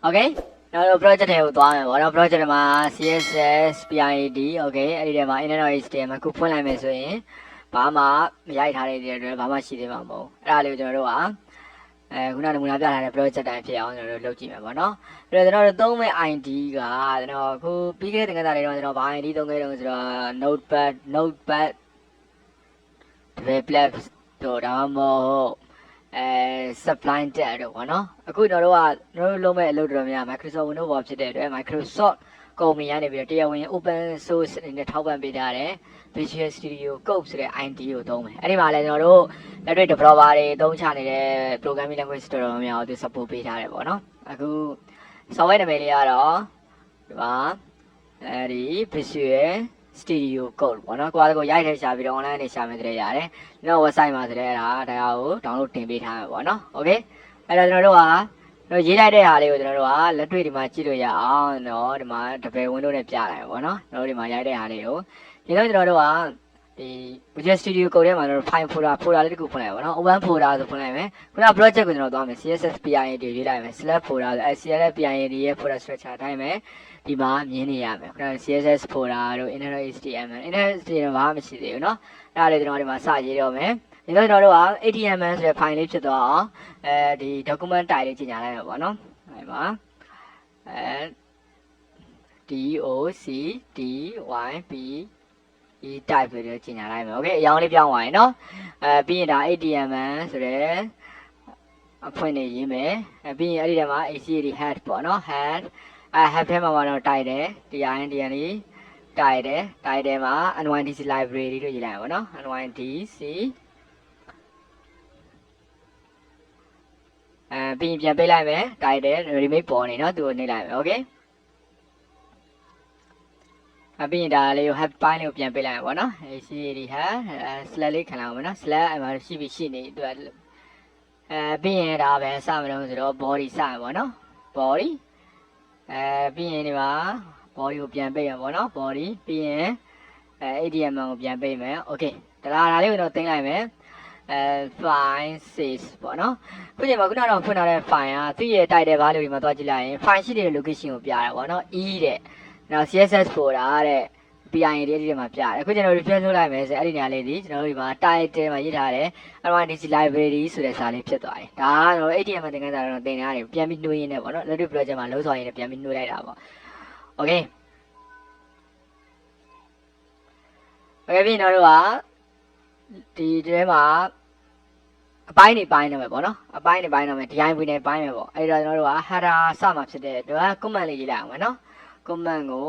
Okay. Now project है वो तो आए वो ना project में CSS PID okay ऐडी में internet HTML कुछ फोन लाइन में सो ये बामा याई थारे दिए बामा सीधे बामा राले जो रो आ कुना ने मुना प्यार है project टाइप से आओ जो लोग चीज़ में बनो फिर जो दो में ID का जो को पिके तंगे तारे जो बाई ID तो के जो notepad web तो रामो supply တဲ့တော့ဗောနော်အခုကျွန်တော်တို့လုံးမဲ့အလုပ်တော်များ Microsoft Windows ပေါ်ဖြစ်တဲ့အတွက် Microsoft ကုမ္ပဏီကနေပြီးတော့တရားဝင် open source အနေနဲ့ထောက်ပံ့ပေးထားတဲ့ Visual Studio Code ဆိုတဲ့ ID ကိုသုံးမယ်အဲ့ဒီမှာလည်းကျွန်တော်တို့လက်တွေ့ developer တွေသုံးချနေတဲ့ programming language တော်တော်များများကို support ပေးထားတယ်ဗောနော်အခု software နာမည်လေးကတော့ဒီမှာအဲဒီ Visual Studio Code ဗောနော်ကိုရိုက်ထည့်ရှာပြီးတော့ online နဲ့ရှာမယ်ဆိုတဲ့ရတယ်ကျွန်တော် website မှာဆိုတဲ့ဒါကို download တင်ပေးထားမှာဗောနော် okay အဲ့တော့ကျွန်တော်တို့ရေးလိုက်တဲ့ဟာလေးကိုကျွန်တော်တို့လက်တွေ့ဒီမှာကြည့်လို့ရအောင်နော်ဒီမှာတပယ် window နဲ့ပြလိုက်ဗောနော်ကျွန်တော်တို့ဒီမှာရိုက်တဲ့ဟာလေးကိုဒီတော့ကျွန်တော်တို့ဒီ Visual Studio Code ထဲမှာကျွန်တော် file folder လေးတစ်ခုဖွင့်လိုက်ဗောနော် open folder ဆိုဖွင့်လိုက်မယ်ခုန project ကိုကျွန်တော်သွားမယ် CSS PID ရေးလိုက်မယ် select folder ဆို CSS PID ရဲ့ folder structure အတိုင်းပဲဒီမှာမြင်နေရမယ်ခုန CSS folder တို့ inner HTML ဘာမှမရှိသေးဘူးเนาะအဲ့ဒါလေးကျွန်တော်ဒီမှာစရေးတော့မယ်ဒီတော့ကျွန်တော်တို့html ဆိုတဲ့ file လေးဖြစ်သွားအောင်ဒီ document type လေးကြီးညာလိုက်မှာပေါ့เนาะအဲ့မှာdoctype ဆိုတဲ့ကြီးညာလိုက်မယ်โอเคအရောင်းလေးပြောင်းသွားရင်เนาะပြီးရင်ဒါ html ဆိုတဲ့အဖွင့်နေရေးမယ်ပြီးရင်အဲ့ဒီထဲမှာ hd head ပေါ့เนาะ head head ထဲမှာတော့တိုက်တယ် din လေးတိုက်တယ်မှာ nydc library လို့ရေးလိုက်ပါတော့ nydc ပြီးရင်ပြန်ပေးလိုက်မယ်တိုက်တယ် remake ပေါ်နေเนาะသူကိုနှိပ်လိုက်မယ်โอเคပြီးရင်ဒါလေးကို head ပိုင်းလေးကိုပြန်ပေးလိုက်ပါတော့ hd head slash လေးခံလိုက်အောင်ပါနော် slash အဲ့မှာရှိနေသူပြီးရင်ဒါပဲစမလို့ဆိုတော့ body စမယ်ပေါ့နော် bodyပြီးရင်ဒီမှာ body ကိုပြန်ပေးရပါတော့ body ပြီးရင် html ကိုပြန်ပေးမယ်โอเคဒါလေးကိုတော့တင်လိုက်မယ်file sys ပေါ့နော်ခုချိန်မှာခုနကတော့ဖွင့်ထားတဲ့ file ကသူ့ရဲ့ title value တွေမှာသွားကြည့်လိုက်ရင် file ရှိတဲ့ location ကိုပြတာပေါ့နော် e တဲ့နောက် css folder တဲ့ PID တွေမှာပြတယ်အခုကျွန်တော် refresh လုပ်လိုက်မယ်ဆိုအဲ့ဒီနေရာလေးဒီကျွန်တော်တို့ဒီမှာ title မှာရေးထားတယ် nydc library ဆိုတဲ့စာလေးဖြစ်သွားတယ်ဒါကတော့ html သင်ခန်းစာတော့သင်ထားတယ်ပြန်ပြီးနှွှေးရင်းနဲ့ပေါ့နော် let's project မှာလုံးဆောင်ရင်းနဲ့ပြန်ပြီးနှွှေးလိုက်တာပေါ့ okay ပြီးတော့ဒီထဲမှာအပိုင်းနေပိုင်းတော့မယ်ပေါ့နော်အပိုင်းနေပိုင်းတော့မယ် DIV နဲ့ပိုင်းမယ်ပေါ့အဲ့တော့ကျွန်တော်တို့header စမှာဖြစ်တဲ့အတွက် comment လေးရေးလိုက်အောင်မယ်နော် comment ကို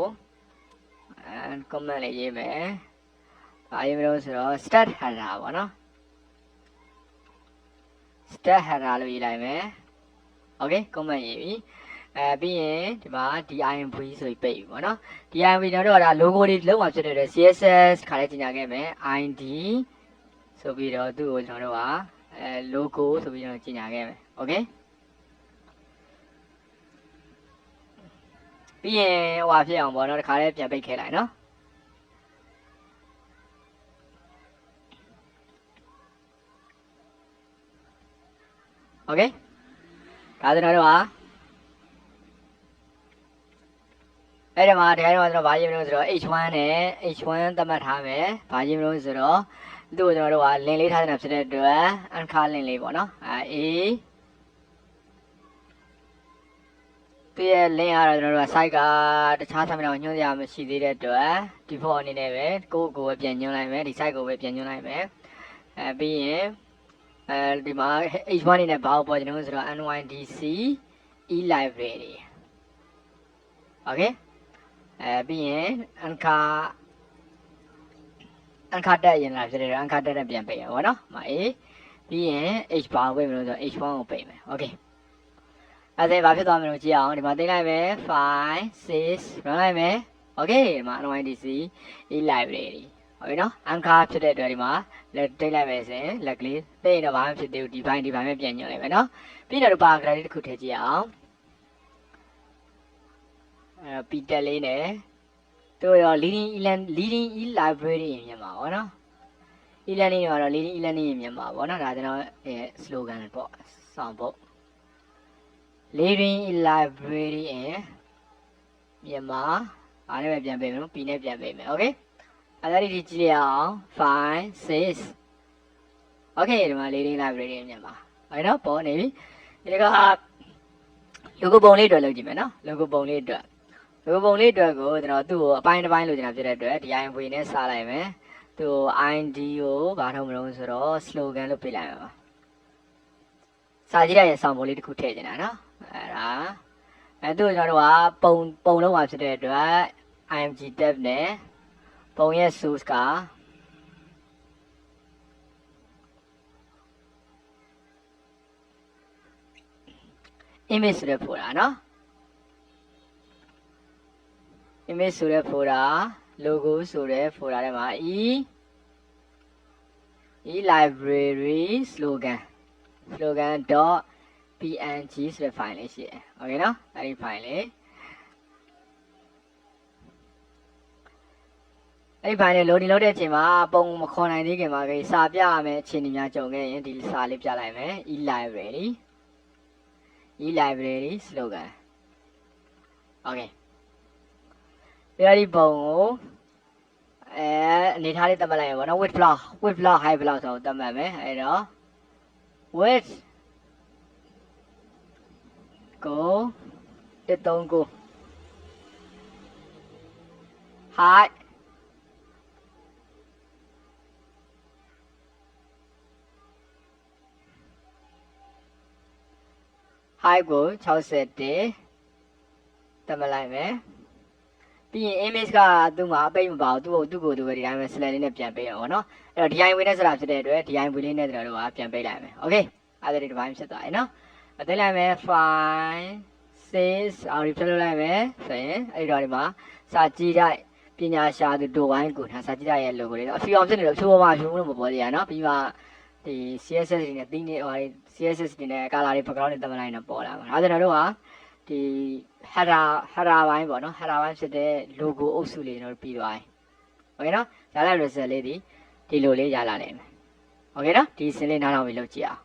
comment လေးရေးမယ်ဘာရေးမလို့ဆိုတော့ start header ပေါ့နော် start header လို့ရေးလိုက်မယ် okay comment ရေးပြီပြီးရင်ဒီမှာ div ဆိုပြီးပိတ်ပြီပေါ့နော် div တော့ဒါ logo တွေလုံးဝဖြစ်တဲ့ CSS ခါလေးကြီးညာခဲ့မယ် id ဆိုပြီးတော့သူ့ကိုကျွန်တော်တို့logo ဆိုပြီးတော့ကြီးညာခဲ့မယ် okay ပြီးရင်ဟိုဖြစ်အောင်ပေါ့နော်တခါလေးပြန်ပိတ်ခဲ့လိုက်နော် okay ဒါကျွန်တော်တို့အဲ့ဒီမှာတရားတော်ကျွန်တော်ဗာရေးမလို့ဆိုတော့ h1 နဲ့ h1 သတ်မှတ်ထားမယ်ဗာရေးမလို့ဆိုတော့သူ့ကိုကျွန်တော်တို့link လေးထားနေတာဖြစ်တဲ့အတွက် anchor link လေးပေါ့နော်a သူရဲ့ link ကတော့ကျွန်တော်တို့site ကတခြား terminal ကိုညွှန်းရမရှိသေးတဲ့အတွက် default အနေနဲ့ပဲကိုပဲပြန်ညွှန်းလိုက်မယ်ဒီ site ကိုပဲပြန်ညွှန်းလိုက်မယ်ပြီးရင်ဒီမှာ h1 အနေနဲ့ဘာကိုပေါ်ကျွန်တော်တို့ဆိုတော့ nydc e library okay ပြီးရင် anchor တက်ရင်လာဖြစ်တယ် anchor တက်နဲ့ပြန်ပိတ်ရပါတော့။ပြီးရင် h ဘာကိုပိတ်မလို့ဆိုတော့ h1 ကိုပိတ်မယ်။ Okay အဲ့ဒါဘာဖြစ်သွားမလို့ကြည့်အောင်ဒီမှာတင်လိုက်မယ် file sys run လိုက်မယ်။ Okay ဒီမှာ nydc e library ဟုတ်ပြီနော် anchor ဖြစ်တဲ့အတွက်ဒီမှာလက်တိတ်လိုက်မယ်ဆိုရင်လက်ကလေးပိတ်တော့ဘာမှဖြစ်သေးဘူးဒီဘိုင်းပဲပြန်ညွှန်လိုက်မယ်နော်။ပြီးတော့ paragraph လေးတစ်ခုထည့်ကြည့်အောင်။ပြီးတက်လေးနဲ့တို့ရော leading e library မြန်မာပေါ့နော် e-learning တွေကတော့ leading e-learning မြန်မာပေါ့နော်ဒါကျွန်တော်slogan ပေါ့ဆောင်ပေါ့ leading library in Myanmar အားလည်းပဲပြန်ပေးမယ်နော် P နဲ့ပြန်ပေးမယ် okay အဲ့ဒါဒီကြည့်ရအောင် file sys okay ဒီမှာ leading library in Myanmar ဟုတ်နော်ပေါ်နေပြီဒီက logo ပုံလေးအတွက်လုပ်ကြည့်မယ်နော် logo ပုံလေးအတွက်ကိုကျွန်တော်သူ့ကိုအပိုင်းတစ်ပိုင်းလို့ကျွန်တော်ဖြစ်တဲ့အတွက်ဒီ INV နဲ့စားလိုက်မယ်သူ့ ID ကိုဘာထုတ်မလို့ဆိုတော့ slogan လို့ပေးလိုက်မှာပါစာကြည့်ရရဲ့ဆောင်းပုံလေးတစ်ခုထည့်နေတာနော်အဲ့ဒါသူ့ကျွန်တော်တို့ကပုံလုံးမှာဖြစ်တဲ့အတွက် img tab နဲ့ပုံရဲ့ source က image ဆိုတဲ့ folder နော် image ဆိုတဲ့ folder logo ဆိုတဲ့ folder ထဲမှာ library slogan.png ဆိုတဲ့ file လေးရှိတယ် okay နော်အဲ့ဒီ file လေးအဲ့ဒီ file လေး loading လုပ်တဲ့အချိန်မှာပုံမခေါ်နိုင်သေးခင်မှာစာပြရမယ်အခြေအနေများကြုံခဲ့ရင်ဒီစာလေးပြလိုက်မယ် library slogan okay ပြီးဒီပုံကိုအနေထားလေးသတ်မှတ်လိုက်ရပါတော့ width block height block ဆိုတော့သတ်မှတ်မယ်အဲ့တော့ width ကို139 height ကို61သတ်မှတ်လိုက်မယ်ပြီးရင် image ကသူ့မှာအပိတ်မပါဘူးသူ့ကိုပဲဒီတိုင်းပဲ select လေးနဲ့ပြန်ပေးအောင်ပေါ့နော်အဲ့တော့ DIY နဲ့ဆိုတာဖြစ်တဲ့အတွက် DIY လေးနဲ့ကျွန်တော်တို့ကပြန်ပေးလိုက်မယ် okay အဲ့ဒါဒီတစ်ပိုင်းဖြစ်သွားပြီနော်အသိလိုက်မယ် file sys အော် refresh လုပ်လိုက်မယ်ဆိုရင်အဲ့တော့ဒီမှာစာကြည့်တိုက်ပညာရှာသူဒိုဝိုင်းကိုစာကြည့်တိုက်ရဲ့ logo လေးအဖီအောင်ဖြစ်နေလို့ဖြိုးပါဖြိုးလို့မပေါ်သေးရနော်ပြီးမှဒီ CSS တွေနဲ့တင်းနေဟို CSS တွေနဲ့ color တွေ background တွေတက်မလိုက်တော့ပေါ်လာမှာအဲ့ဒါကျွန်တော်တို့ကဒီ header ဘိုင်းပေါ့နော် header ဘိုင်းဖြစ်တဲ့ logo အုပ်စုလေးတို့ပြီးသွားပြီ okay နော်ရလာ result လေးဒီလိုလေးရလာနိုင်မယ် okay နော်ဒီစင်းလေးနားထောင်ပြီးလုပ်ကြည့်အောင်